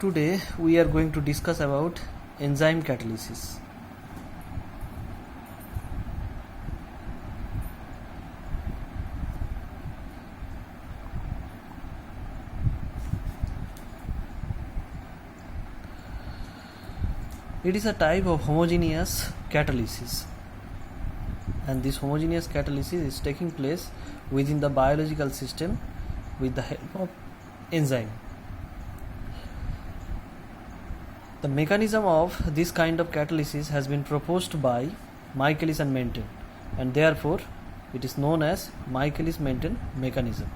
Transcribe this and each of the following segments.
Today we are going to discuss about enzyme catalysis. It is a type of homogeneous catalysis, and this homogeneous catalysis is taking place within the biological system with the help of enzyme. The mechanism of this kind of catalysis has been proposed by Michaelis and Menten, and therefore it is known as Michaelis-Menten mechanism.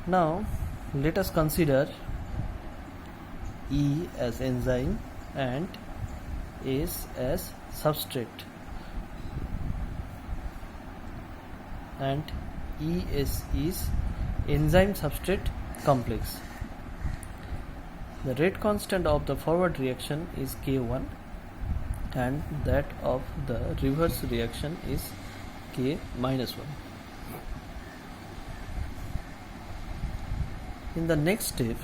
Now let us consider E as enzyme and S as substrate, and ES is enzyme substrate complex. The rate constant of the forward reaction is K1 and that of the reverse reaction is K minus 1. In the next step,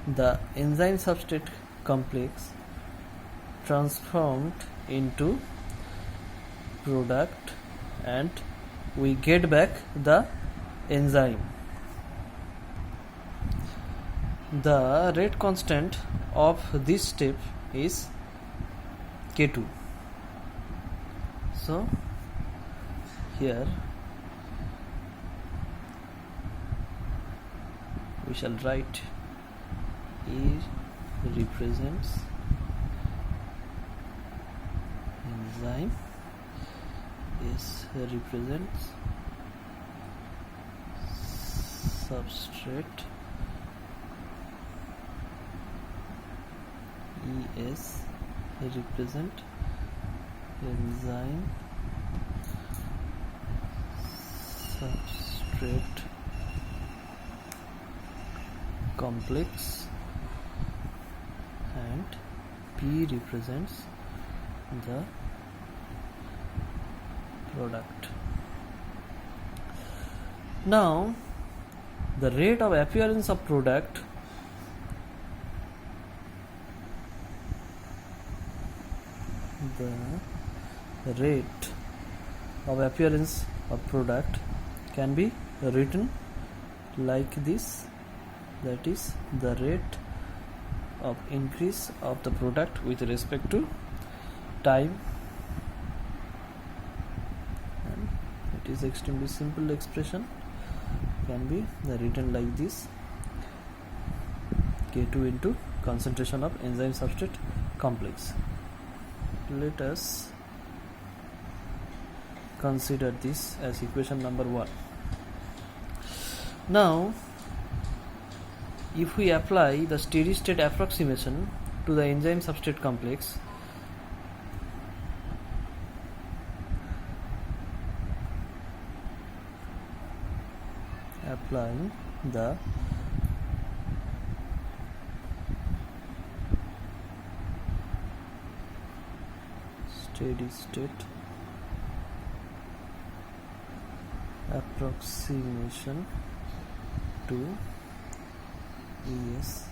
the enzyme substrate complex transformed into product and we get back the enzyme. The rate constant of this step is K2. So here we shall write E represents enzyme, S represents substrate, ES represent enzyme substrate complex, and P represents the product. Now the rate of appearance of product can be written like this, that is the rate of increase of the product with respect to time, and it is extremely simple expression, can be written like this: K2 into concentration of enzyme substrate complex. Let us consider this as equation number 1. Now if we apply the steady state approximation to the enzyme substrate complex, applying the steady state approximation to ES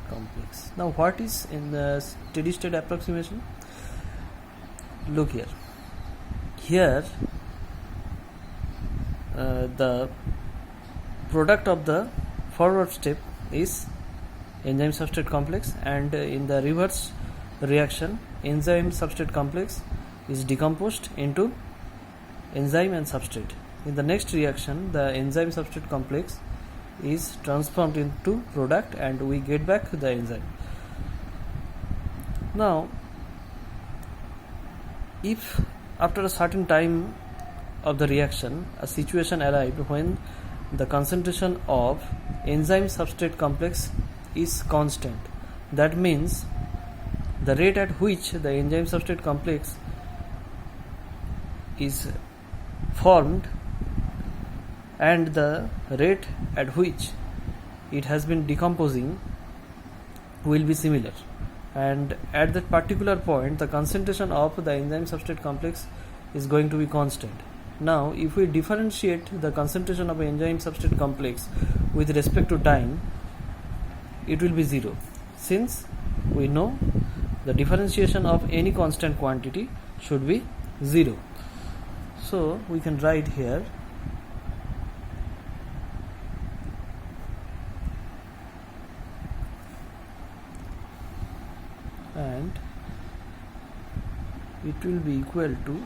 complex. Now what is in the steady state approximation? Look here. Here the product of the forward step is enzyme substrate complex, and in the reverse reaction enzyme substrate complex is decomposed into enzyme and substrate. In the next reaction the enzyme substrate complex is transformed into product and we get back the enzyme. Now if after a certain time of the reaction a situation arrived when the concentration of enzyme substrate complex is constant, that means the rate at which the enzyme substrate complex is formed and the rate at which it has been decomposing will be similar, and at that particular point the concentration of the enzyme substrate complex is going to be constant. Now if we differentiate the concentration of enzyme substrate complex with respect to time, it will be 0, since we know the differentiation of any constant quantity should be 0. So we can write here and it will be equal to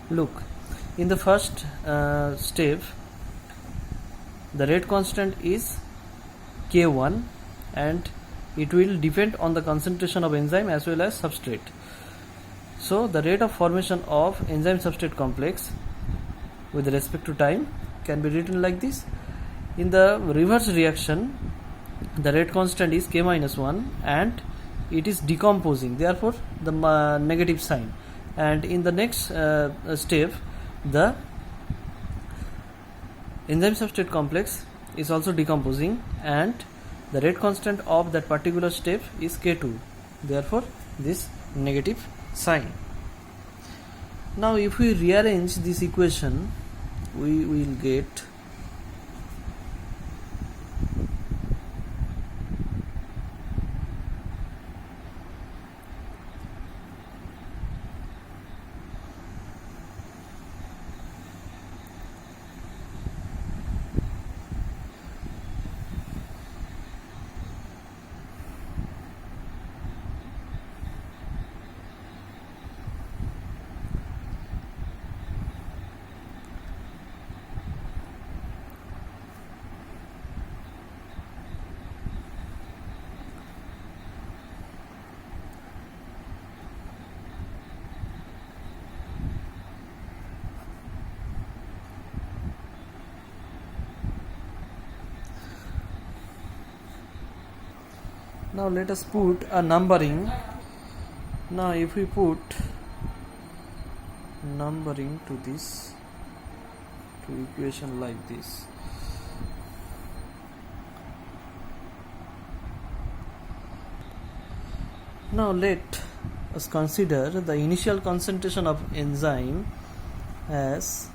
look, in the first step the rate constant is K1 and it will depend on the concentration of enzyme as well as substrate. So the rate of formation of enzyme substrate complex with respect to time can be written like this. In the reverse reaction the rate constant is K minus 1 and it is decomposing, therefore the negative sign. And in the next step the enzyme substrate complex is also decomposing and the rate constant of that particular step is K2, therefore this negative sign. Now if we rearrange this equation we will get now let us put a numbering. Now if we put numbering to this to equation like this, now let us consider the initial concentration of enzyme as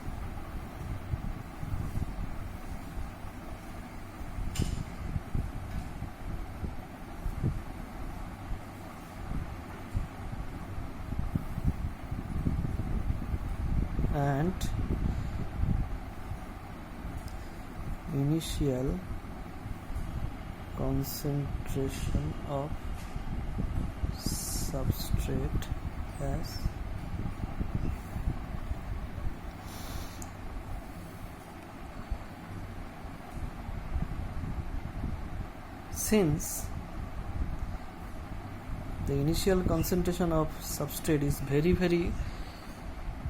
and initial concentration of substrate as since the initial concentration of substrate is very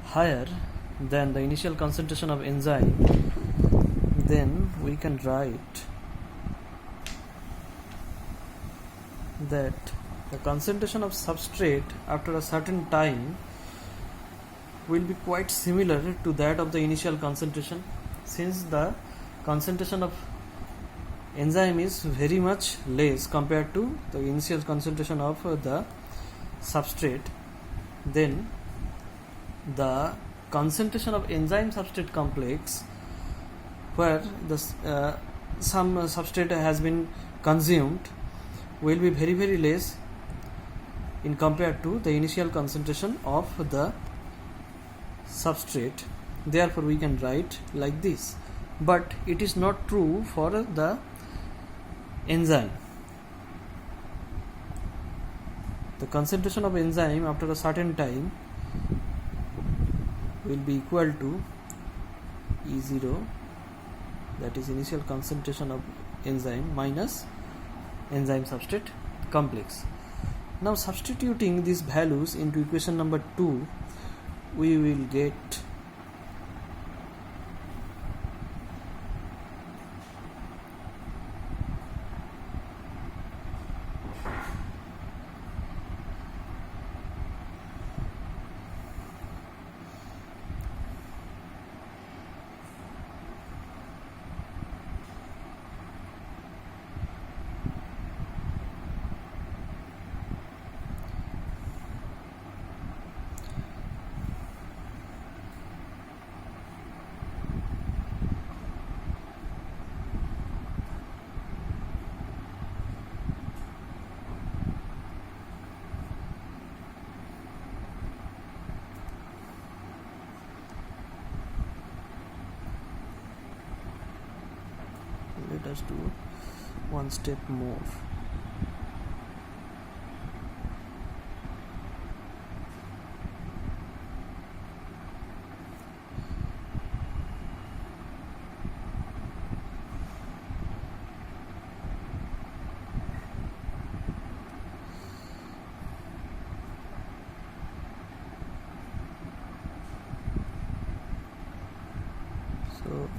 higher than the initial concentration of enzyme, then we can write that the concentration of substrate after a certain time will be quite similar to that of the initial concentration, since the concentration of enzyme is very much less compared to the initial concentration of the substrate. Then the concentration of enzyme substrate complex where the some substrate has been consumed will be very less in compared to the initial concentration of the substrate. Therefore we can write like this, but it is not true for the enzyme. The concentration of enzyme after a certain time will be equal to E0, that is initial concentration of enzyme minus enzyme substrate complex. Now substituting these values into equation number 2, we will get let us do one step more. So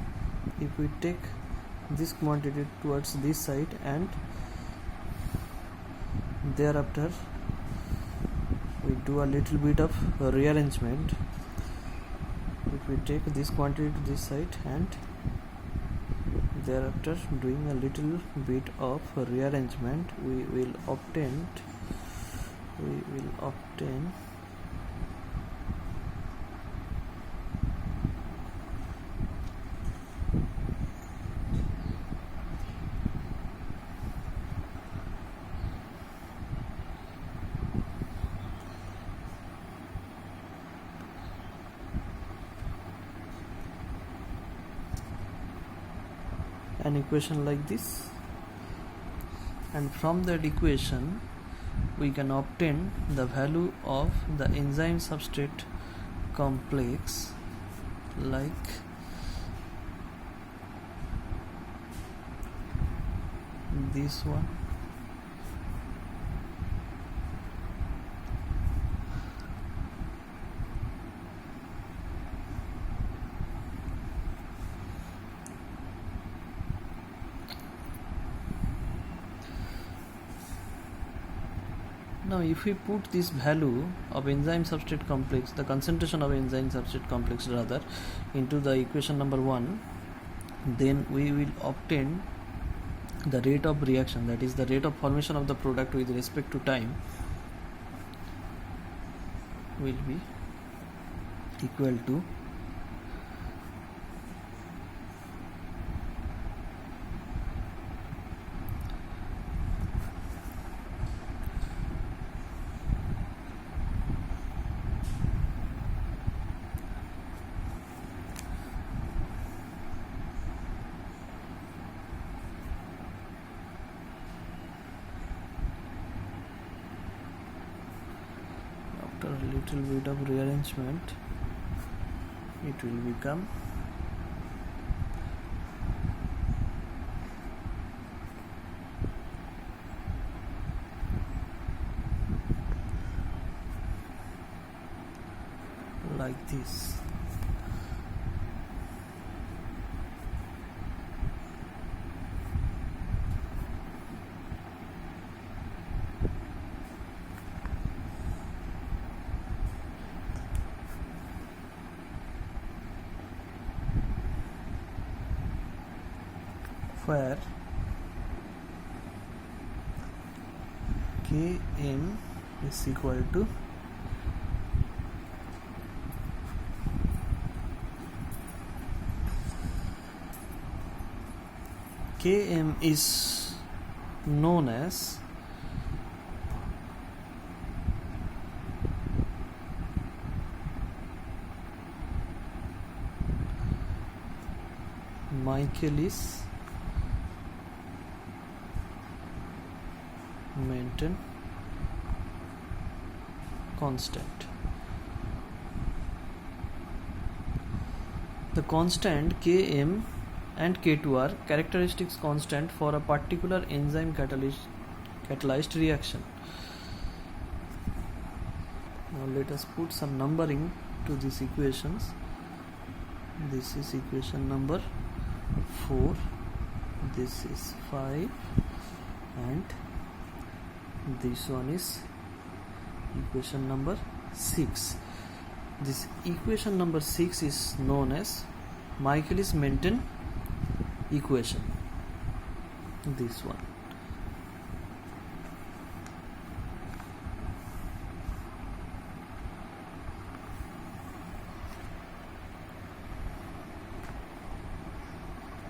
if we take this quantity towards this side and thereafter we do a little bit of rearrangement, if we take this quantity to this side and thereafter doing a little bit of rearrangement, we will obtain an equation like this, and from that equation we can obtain the value of the enzyme substrate complex like this one. Now if we put this value of enzyme substrate complex, the concentration of enzyme substrate complex rather, into the equation number 1, then we will obtain the rate of reaction, that is the rate of formation of the product with respect to time, will be equal to a little bit of rearrangement, it will become like this. Where Km is equal to Km is known as Michaelis Menten constant. The constant Km and K2 are characteristics constant for a particular enzyme catalyzed reaction. Now let us put some numbering to these equations. This is equation number 4, this is 5, and this one is equation number 6. This equation number 6 is known as Michaelis-Menten equation, this one.